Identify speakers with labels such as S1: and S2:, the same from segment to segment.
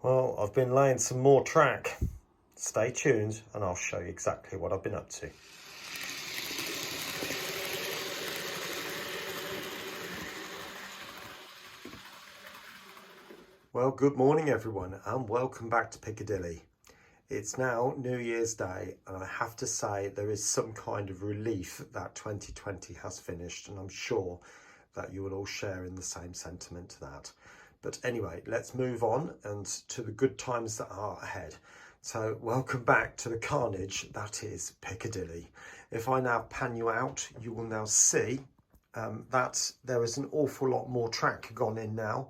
S1: Well, I've been laying some more track. Stay tuned and I'll show you exactly what I've been up to. Well, good morning everyone and welcome back to Piccadilly. It's now New Year's Day and I have to say there is some kind of relief that 2020 has finished, and I'm sure that you will all share in the same sentiment to that. But anyway, let's move on and to the good times that are ahead. So welcome back to the carnage that is Piccadilly. If I now pan you out, you will now see that there is an awful lot more track gone in now.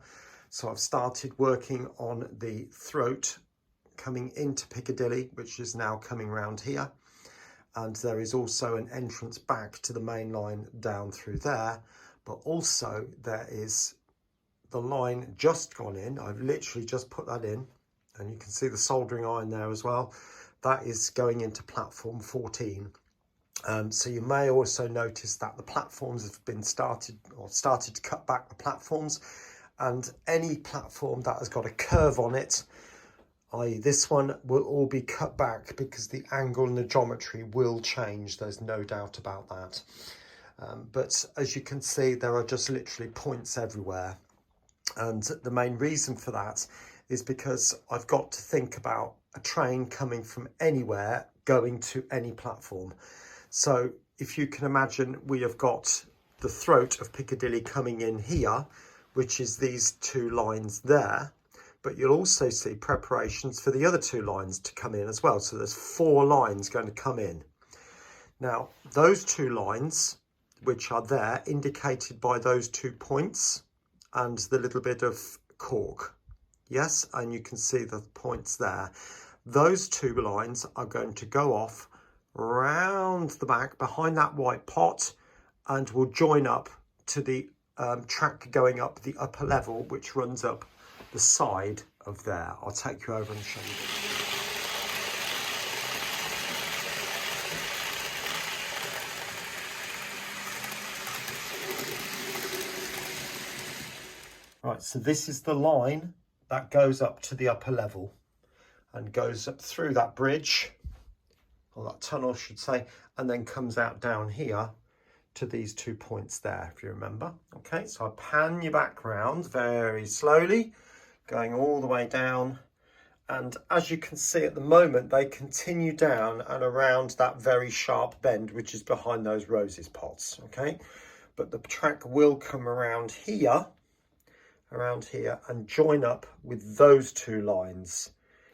S1: So I've started working on the throat coming into Piccadilly, which is now coming round here. And there is also an entrance back to the main line down through there. But also there is the line just gone in. I've literally just put that in and you can see the soldering iron there as well. That is going into platform 14. So you may also notice that the platforms have been started to cut back the platforms, and any platform that has got a curve on it, i.e. this one, will all be cut back because the angle and the geometry will change. There's no doubt about that. But as you can see, there are just literally points everywhere. And the main reason for that is because I've got to think about a train coming from anywhere going to any platform. So if you can imagine, we have got the throat of Piccadilly coming in here, which is these two lines there. But you'll also see preparations for the other two lines to come in as well. So there's 4 lines going to come in. Now, those 2 lines, which are there, indicated by those 2 points, and the little bit of cork, yes, and you can see the points there. Those 2 lines are going to go off round the back behind that white pot and will join up to the track going up the upper level, which runs up the side of there. I'll take you over and show you. Right, so this is the line that goes up to the upper level and goes up through that bridge, or that tunnel I should say, and then comes out down here to these 2 points there, if you remember. Okay, so I pan you back round very slowly, going all the way down. And as you can see at the moment, they continue down and around that very sharp bend, which is behind those roses pots, okay? But the track will come around here and join up with those 2 lines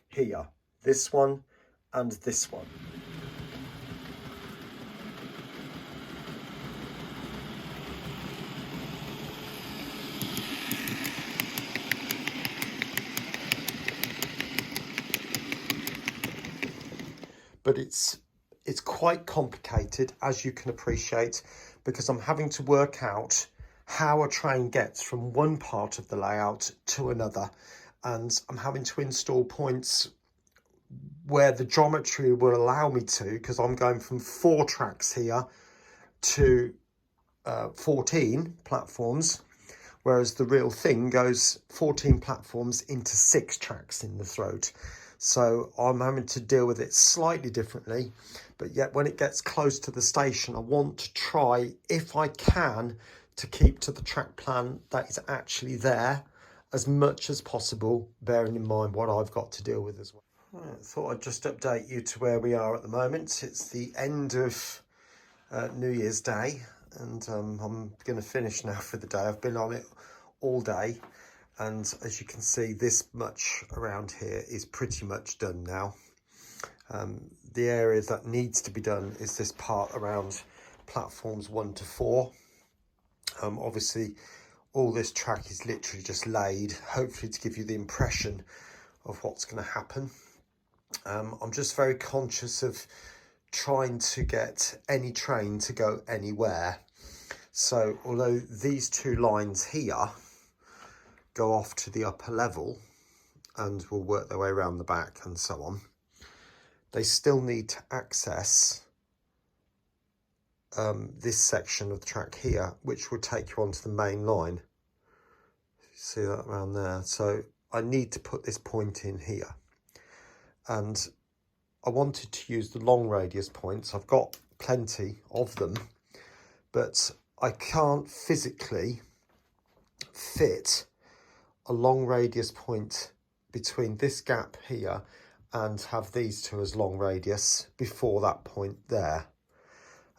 S1: here, this one and this one. But it's quite complicated, as you can appreciate, because I'm having to work out how a train gets from one part of the layout to another, and I'm having to install points where the geometry will allow me to, because I'm going from 4 tracks here to 14 platforms, whereas the real thing goes 14 platforms into 6 tracks in the throat. So I'm having to deal with it slightly differently, but yet when it gets close to the station, I want to try, if I can, to keep to the track plan that is actually there as much as possible, bearing in mind what I've got to deal with as well. I thought I'd just update you to where we are at the moment. It's the end of New Year's Day, and I'm going to finish now for the day. I've been on it all day, and as you can see, this much around here is pretty much done now. The area that needs to be done is this part around platforms 1 to 4. Obviously all this track is literally just laid, hopefully to give you the impression of what's going to happen. I'm just very conscious of trying to get any train to go anywhere. So although these 2 lines here go off to the upper level and will work their way around the back and so on, they still need to access this section of the track here, which will take you onto the main line. You see that around there. So I need to put this point in here. And I wanted to use the long radius points. I've got plenty of them, but I can't physically fit a long radius point between this gap here and have these two as long radius before that point there.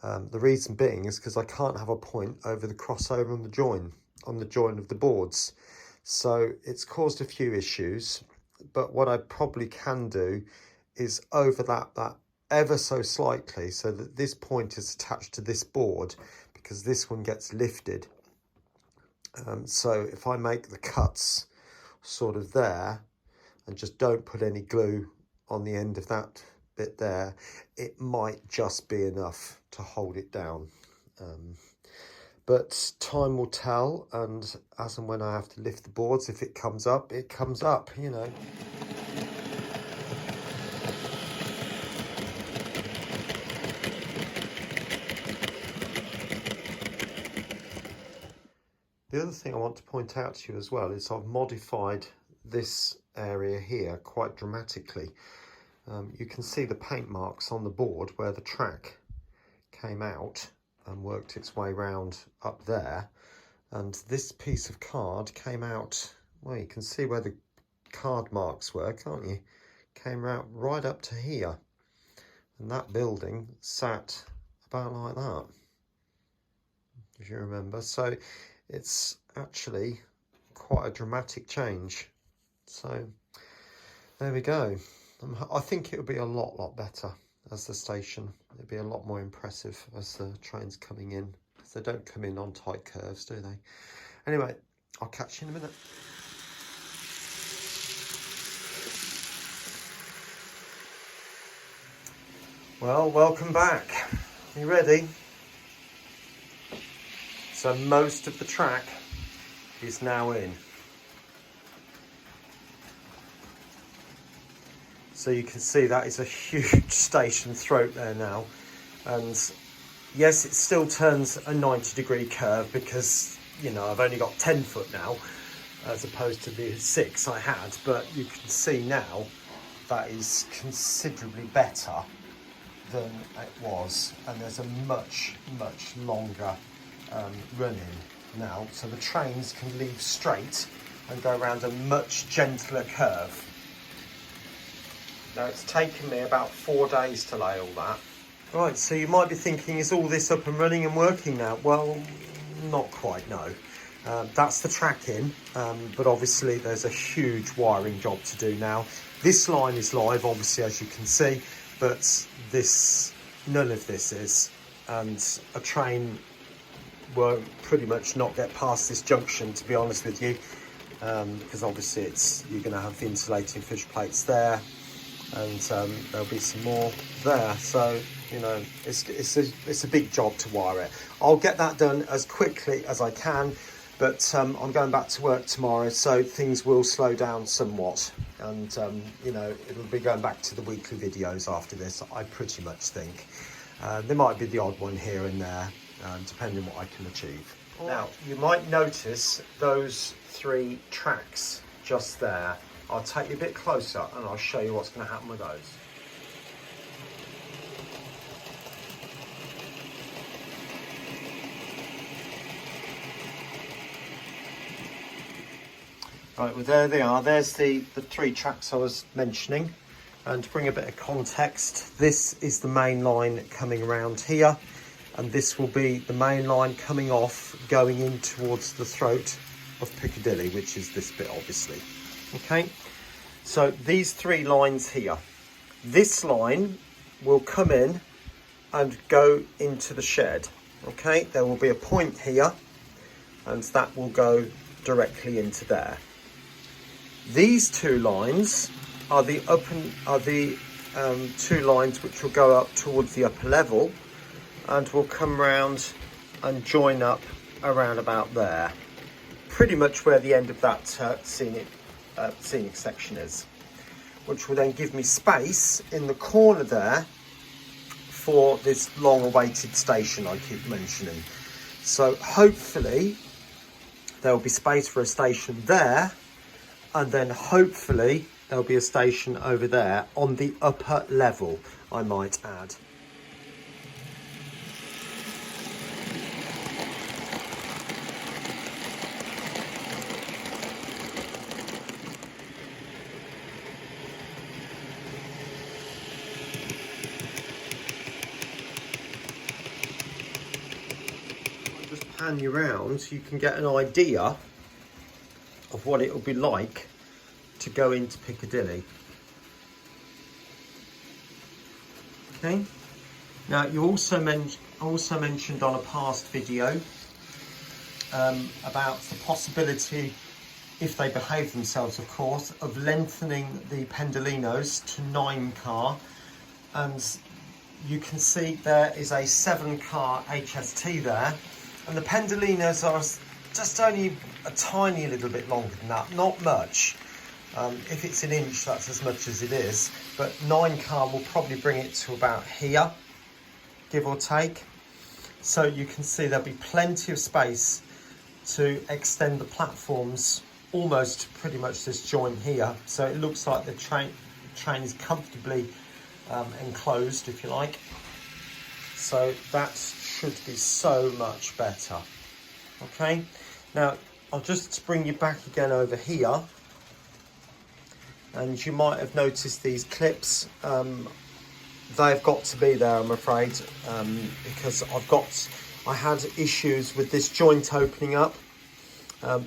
S1: The reason being is because I can't have a point over the crossover on the join of the boards. So it's caused a few issues, but what I probably can do is overlap that ever so slightly so that this point is attached to this board, because this one gets lifted. So if I make the cuts sort of there and just don't put any glue on the end of that bit there, it might just be enough to hold it down. But time will tell, and as and when I have to lift the boards, if it comes up, it comes up, you know. The other thing I want to point out to you as well is I've modified this area here quite dramatically. You can see the paint marks on the board where the track came out and worked its way round up there, and this piece of card came out, well, you can see where the card marks were, can't you? Came out right up to here, and that building sat about like that, if you remember. So it's actually quite a dramatic change. So there we go. I think it would be a lot better as the station. It'd be a lot more impressive as the train's coming in, because they don't come in on tight curves, do they? Anyway, I'll catch you in a minute. Well, welcome back. You ready? So most of the track is now in. So you can see that is a huge station throat there now. And yes, it still turns a 90-degree curve because, you know, I've only got 10 foot now as opposed to the 6 I had. But you can see now that is considerably better than it was. And there's a much longer running now. So the trains can leave straight and go around a much gentler curve. Now, it's taken me about 4 days to lay all that. Right, so you might be thinking, is all this up and running and working now? Well, not quite, no. That's the track in, but obviously there's a huge wiring job to do now. This line is live, obviously, as you can see, but none of this is. And a train will pretty much not get past this junction, to be honest with you, because obviously you're going to have the insulating fish plates there. And there'll be some more there, so you know it's a big job to wire it. I'll get that done as quickly as I can, but I'm going back to work tomorrow, so things will slow down somewhat, and you know, it'll be going back to the weekly videos after this, I pretty much think. There might be the odd one here and there, depending on what I can achieve. Now, you might notice those 3 tracks just there. I'll take you a bit closer and I'll show you what's going to happen with those. Right, well there they are. There's the 3 tracks I was mentioning. And to bring a bit of context, this is the main line coming around here, and this will be the main line coming off, going in towards the throat of Piccadilly, which is this bit obviously. Okay, so these 3 lines here, this line will come in and go into the shed. Okay, there will be a point here and that will go directly into there. These 2 lines are the 2 lines which will go up towards the upper level and will come round and join up around about there, pretty much where the end of that scenic section is, which will then give me space in the corner there for this long awaited station I keep mentioning. So hopefully there will be space for a station there, and then hopefully there'll be a station over there on the upper level, I might add. Just pan you round so you can get an idea of what it will be like to go into Piccadilly. Okay. Now you also mentioned on a past video about the possibility, if they behave themselves of course, of lengthening the Pendolinos to 9 car, and you can see there is a 7 car HST there, and the Pendolinos are just only a tiny little bit longer than that, not much. If it's an inch, that's as much as it is, but 9 car will probably bring it to about here, give or take. So you can see there'll be plenty of space to extend the platforms almost to pretty much this joint here. So it looks like the train is comfortably enclosed, if you like. So that should be so much better. Okay, now I'll just bring you back again over here, and you might have noticed these clips. They've got to be there, I'm afraid, because I had issues with this joint opening up.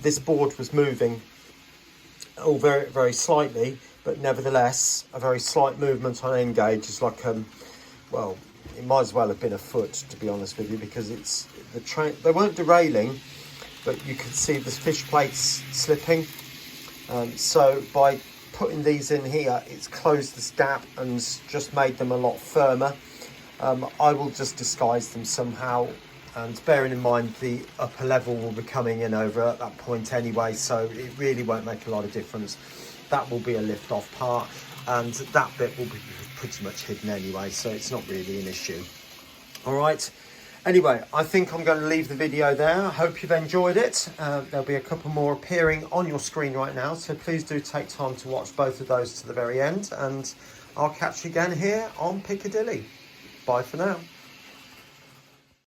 S1: This board was moving, very, very slightly, but nevertheless, a very slight movement on end gauge is like, well, it might as well have been a foot, to be honest with you, because it's the train. They weren't derailing, but you could see the fish plates slipping. So by putting these in here, it's closed this gap and just made them a lot firmer. I will just disguise them somehow, and bearing in mind the upper level will be coming in over at that point anyway, so it really won't make a lot of difference. That will be a lift off part, and that bit will be pretty much hidden anyway, so it's not really an issue. All right, anyway, I think I'm going to leave the video there. I hope you've enjoyed it. There'll be a couple more appearing on your screen right now, so please do take time to watch both of those to the very end, and I'll catch you again here on Piccadilly. Bye for now.